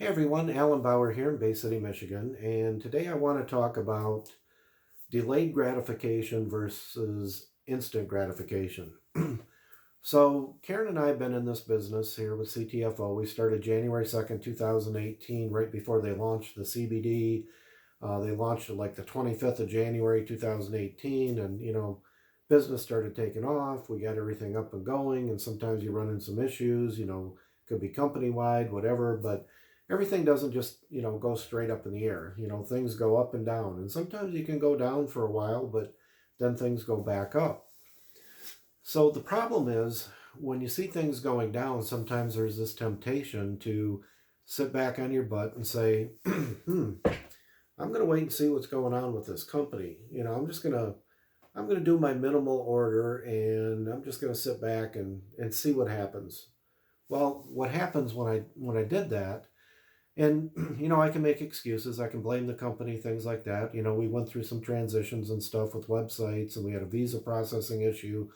Everyone, Alan Bauer here in Bay City, Michigan, and today I want to talk about delayed gratification versus instant gratification. So, Karen and I have been in this business here with CTFO. We started January 2nd, 2018, right before they launched the CBD. They launched it like the 25th of January 2018, and business started taking off. We got everything up and going, and sometimes you run into some issues, could be company wide, whatever, but everything doesn't just, go straight up in the air. Things go up and down, and sometimes you can go down for a while, but then things go back up. So the problem is when you see things going down, sometimes there's this temptation to sit back on your butt and say, I'm going to wait and see what's going on with this company. I'm going to do my minimal order, and I'm just going to sit back and see what happens. Well, what happens when I did that, and I can make excuses, I can blame the company, things like that. We went through some transitions and stuff with websites, and we had a visa processing issue.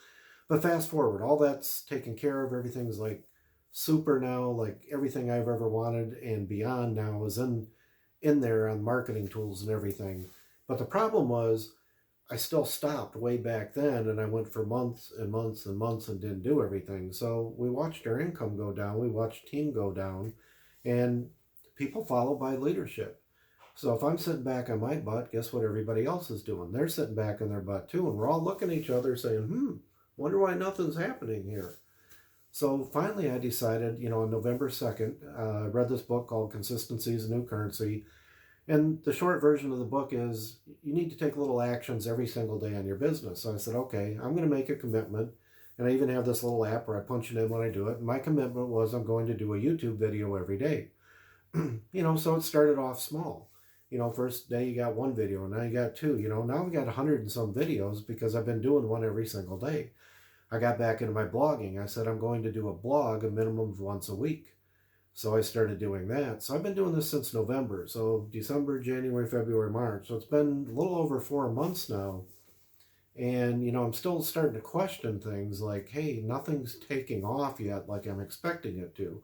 But fast forward, all that's taken care of. Everything's like super now, like everything I've ever wanted and beyond now is in there on marketing tools and everything. But the problem was I still stopped way back then, and I went for months and months and months and didn't do everything. So we watched our income go down, we watched team go down, and people follow by leadership. So if I'm sitting back on my butt, guess what everybody else is doing? They're sitting back on their butt too, and we're all looking at each other saying, wonder why nothing's happening here. So finally I decided, on November 2nd, I read this book called Consistency is a New Currency. And the short version of the book is you need to take little actions every single day on your business. So I said, okay, I'm going to make a commitment. And I even have this little app where I punch it in when I do it. And my commitment was I'm going to do a YouTube video every day. So it started off small. First day you got one video, and now you got two. Now we got 100 and some videos because I've been doing one every single day. I got back into my blogging. I said I'm going to do a blog a minimum of once a week. So I started doing that. So I've been doing this since November. So December, January, February, March. So it's been a little over 4 months now. And, I'm still starting to question things like, hey, nothing's taking off yet like I'm expecting it to.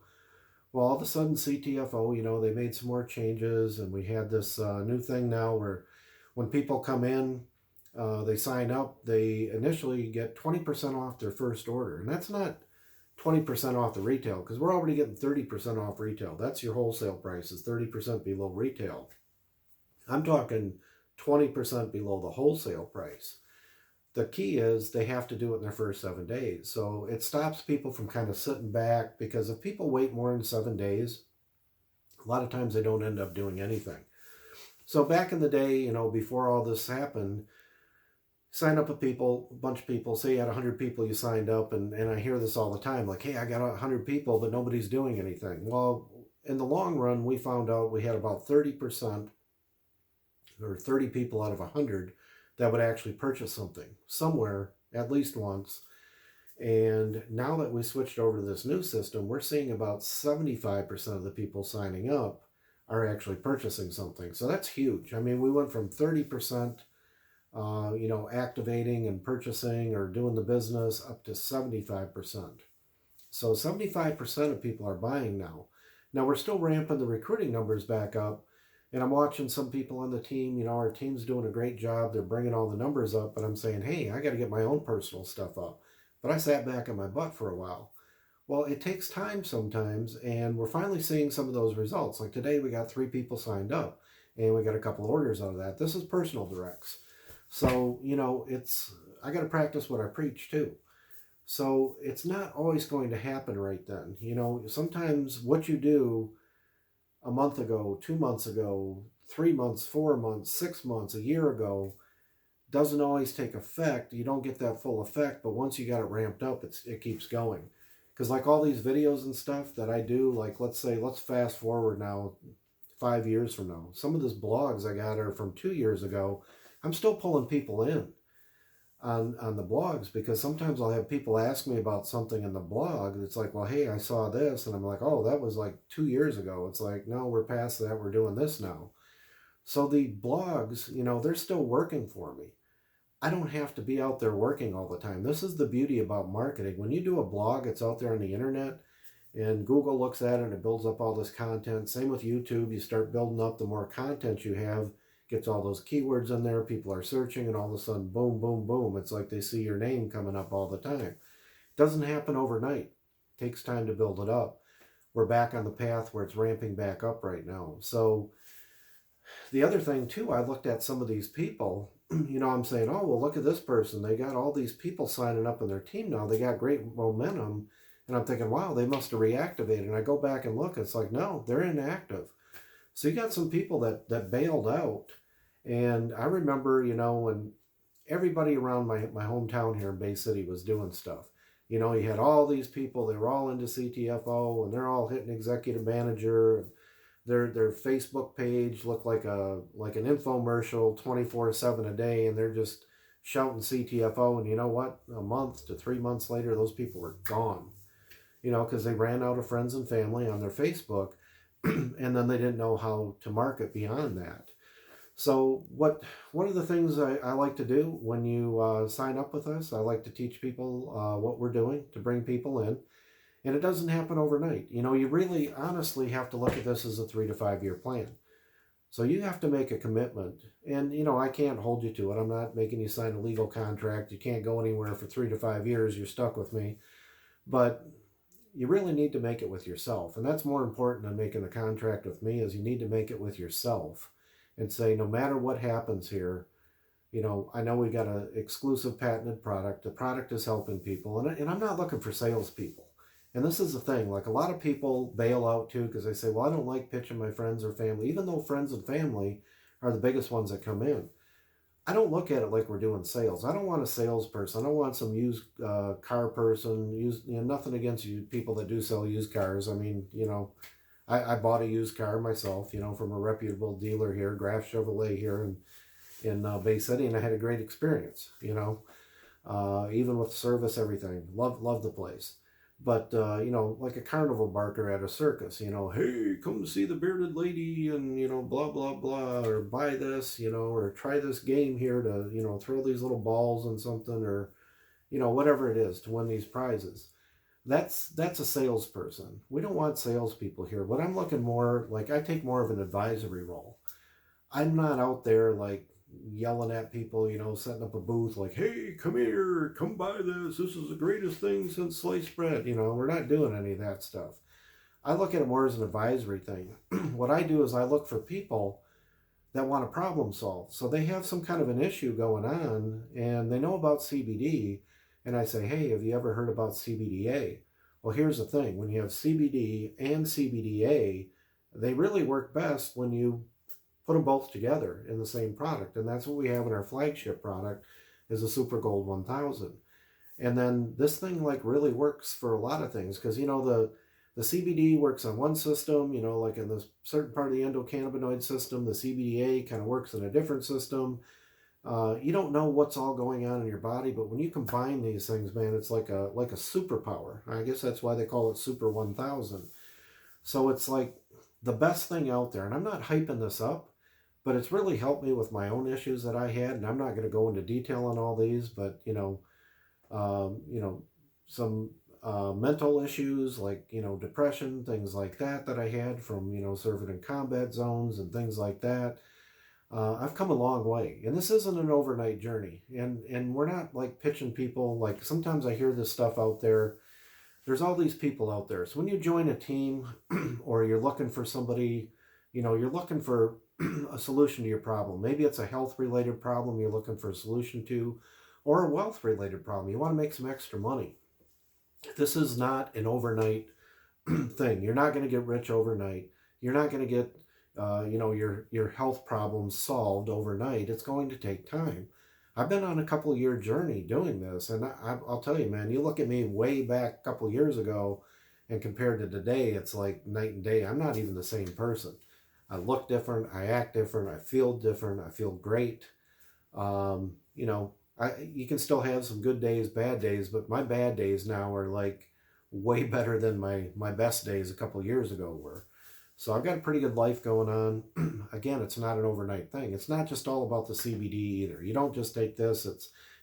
Well, all of a sudden CTFO, they made some more changes, and we had this new thing now where when people come in, they sign up, they initially get 20% off their first order. And that's not 20% off the retail, because we're already getting 30% off retail. That's your wholesale price, is 30% below retail. I'm talking 20% below the wholesale price. The key is they have to do it in their first 7 days. So it stops people from kind of sitting back, because if people wait more than 7 days, a lot of times they don't end up doing anything. So back in the day, before all this happened, sign up a bunch of people, say you had 100 people you signed up, and I hear this all the time, like, hey, I got 100 people, but nobody's doing anything. Well, in the long run, we found out we had about 30% or 30 people out of 100 that would actually purchase something somewhere at least once. And now that we switched over to this new system, we're seeing about 75% of the people signing up are actually purchasing something. So that's huge. I mean, we went from 30%, activating and purchasing or doing the business up to 75%. So 75% of people are buying now. Now we're still ramping the recruiting numbers back up, and I'm watching some people on the team, our team's doing a great job. They're bringing all the numbers up, but I'm saying, hey, I got to get my own personal stuff up. But I sat back on my butt for a while. Well, it takes time sometimes, and we're finally seeing some of those results. Like today, we got 3 people signed up, and we got a couple orders out of that. This is personal directs. So, I got to practice what I preach too. So it's not always going to happen right then. Sometimes what you do a month ago, 2 months ago, 3 months, 4 months, 6 months, a year ago, doesn't always take effect. You don't get that full effect, but once you got it ramped up, it keeps going. Because like all these videos and stuff that I do, like let's fast forward now 5 years from now. Some of these blogs I got are from 2 years ago. I'm still pulling people in on the blogs, because sometimes I'll have people ask me about something in the blog. It's like, well, hey, I saw this. And I'm like, oh, that was like 2 years ago. It's like, no, we're past that. We're doing this now. So the blogs, they're still working for me. I don't have to be out there working all the time. This is the beauty about marketing. When you do a blog, it's out there on the internet. And Google looks at it and it builds up all this content. Same with YouTube. You start building up, the more content you have, gets all those keywords in there. People are searching, and all of a sudden, boom, boom, boom. It's like they see your name coming up all the time. Doesn't happen overnight. It takes time to build it up. We're back on the path where it's ramping back up right now. So the other thing too, I looked at some of these people, I'm saying, oh, well, look at this person. They got all these people signing up in their team now. They got great momentum. And I'm thinking, wow, they must have reactivated. And I go back and look, it's like, no, they're inactive. So you got some people that bailed out. And I remember, when everybody around my hometown here in Bay City was doing stuff. You had all these people, they were all into CTFO, and they're all hitting executive manager. Their Facebook page looked like an infomercial 24/7 a day, and they're just shouting CTFO. And you know what? A month to 3 months later, those people were gone. Because they ran out of friends and family on their Facebook, and then they didn't know how to market beyond that. So one of the things I like to do when you sign up with us, I like to teach people what we're doing to bring people in. And it doesn't happen overnight. You really honestly have to look at this as a 3 to 5 year plan. So you have to make a commitment. And, I can't hold you to it. I'm not making you sign a legal contract. You can't go anywhere for 3 to 5 years. You're stuck with me. But you really need to make it with yourself. And that's more important than making a contract with me, is you need to make it with yourself and say, no matter what happens here, I know we got an exclusive patented product. The product is helping people. And I'm not looking for salespeople. And this is the thing, like a lot of people bail out too because they say, well, I don't like pitching my friends or family, even though friends and family are the biggest ones that come in. I don't look at it like we're doing sales. I don't want a salesperson. I don't want some used car person. Nothing against you people that do sell used cars. I mean, I bought a used car myself, from a reputable dealer here, Graf Chevrolet here in Bay City, and I had a great experience. Even with service, everything. Love the place. But, like a carnival barker at a circus, hey, come see the bearded lady and, blah, blah, blah, or buy this, or try this game here to, throw these little balls and something, or, whatever it is to win these prizes. That's a salesperson. We don't want salespeople here. But I'm looking more, like I take more of an advisory role. I'm not out there like yelling at people, setting up a booth like, hey, come here, come buy this. This is the greatest thing since sliced bread. We're not doing any of that stuff. I look at it more as an advisory thing. What I do is I look for people that want to problem solve. So they have some kind of an issue going on and they know about CBD. And I say, hey, have you ever heard about CBDA? Well, here's the thing. When you have CBD and CBDA, they really work best when you put them both together in the same product. And that's what we have in our flagship product is a Super Gold 1000. And then this thing like really works for a lot of things because, the CBD works on one system, like in this certain part of the endocannabinoid system, the CBDA kind of works in a different system. You don't know what's all going on in your body, but when you combine these things, man, it's like a superpower. I guess that's why they call it Super 1000. So it's like the best thing out there. And I'm not hyping this up, but it's really helped me with my own issues that I had. And I'm not going to go into detail on all these, but, some mental issues like, depression, things like that I had from, serving in combat zones and things like that. I've come a long way, and this isn't an overnight journey. And we're not like pitching people. Like sometimes I hear this stuff out there. There's all these people out there. So when you join a team or you're looking for somebody, you're looking for a solution to your problem. Maybe it's a health-related problem you're looking for a solution to, or a wealth-related problem. You want to make some extra money. This is not an overnight thing. You're not going to get rich overnight. You're not going to get, your health problems solved overnight. It's going to take time. I've been on a couple-year journey doing this, and I'll tell you, man, you look at me way back a couple years ago, and compared to today, it's like night and day. I'm not even the same person. I look different. I act different. I feel different. I feel great. You can still have some good days, bad days, but my bad days now are like way better than my best days a couple years ago were. So I've got a pretty good life going on. Again, it's not an overnight thing. It's not just all about the CBD either. You don't just take this.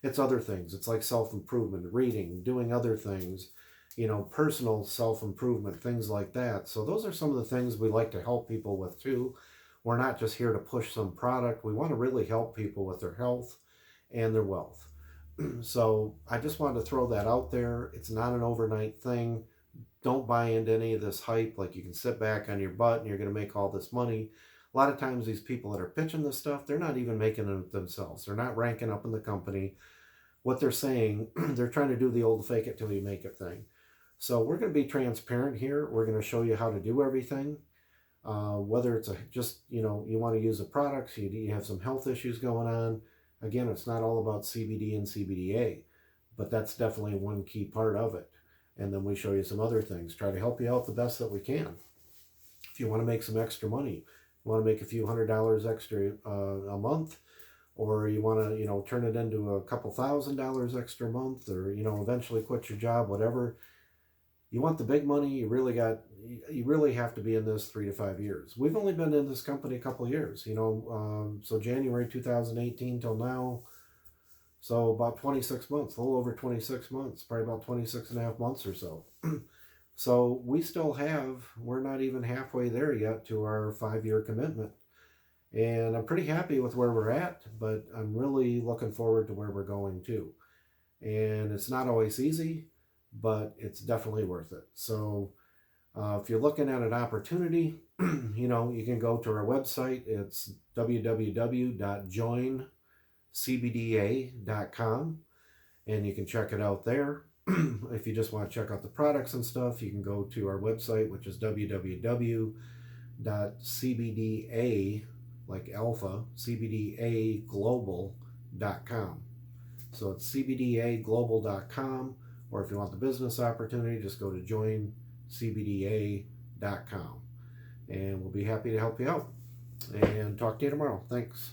It's other things. It's like self-improvement, reading, doing other things. personal self-improvement, things like that. So those are some of the things we like to help people with too. We're not just here to push some product. We want to really help people with their health and their wealth. So I just wanted to throw that out there. It's not an overnight thing. Don't buy into any of this hype like you can sit back on your butt and you're going to make all this money. A lot of times these people that are pitching this stuff, they're not even making it themselves. They're not ranking up in the company. What they're saying, they're trying to do the old fake it till you make it thing. So we're going to be transparent here. We're going to show you how to do everything. Whether it's just, you want to use a product, you have some health issues going on. Again, it's not all about CBD and CBDA, but that's definitely one key part of it. And then we show you some other things, try to help you out the best that we can. If you want to make some extra money, you want to make a few $100 extra a month, or you want to, turn it into a couple $1,000s extra a month, or, eventually quit your job, whatever. You want the big money, you really have to be in this 3 to 5 years. We've only been in this company a couple of years, so January 2018 till now, so about 26 months, a little over 26 months, probably about 26 and a half months or so. So we're not even halfway there yet to our 5-year commitment. And I'm pretty happy with where we're at, but I'm really looking forward to where we're going too. And it's not always easy, but it's definitely worth it. So if you're looking at an opportunity, you can go to our website. It's www.joincbda.com, and you can check it out there. If you just want to check out the products and stuff, you can go to our website, which is www.cbda, like alpha, cbdaglobal.com. So it's cbdaglobal.com, or if you want the business opportunity, just go to joincbda.com. And we'll be happy to help you out. And talk to you tomorrow. Thanks.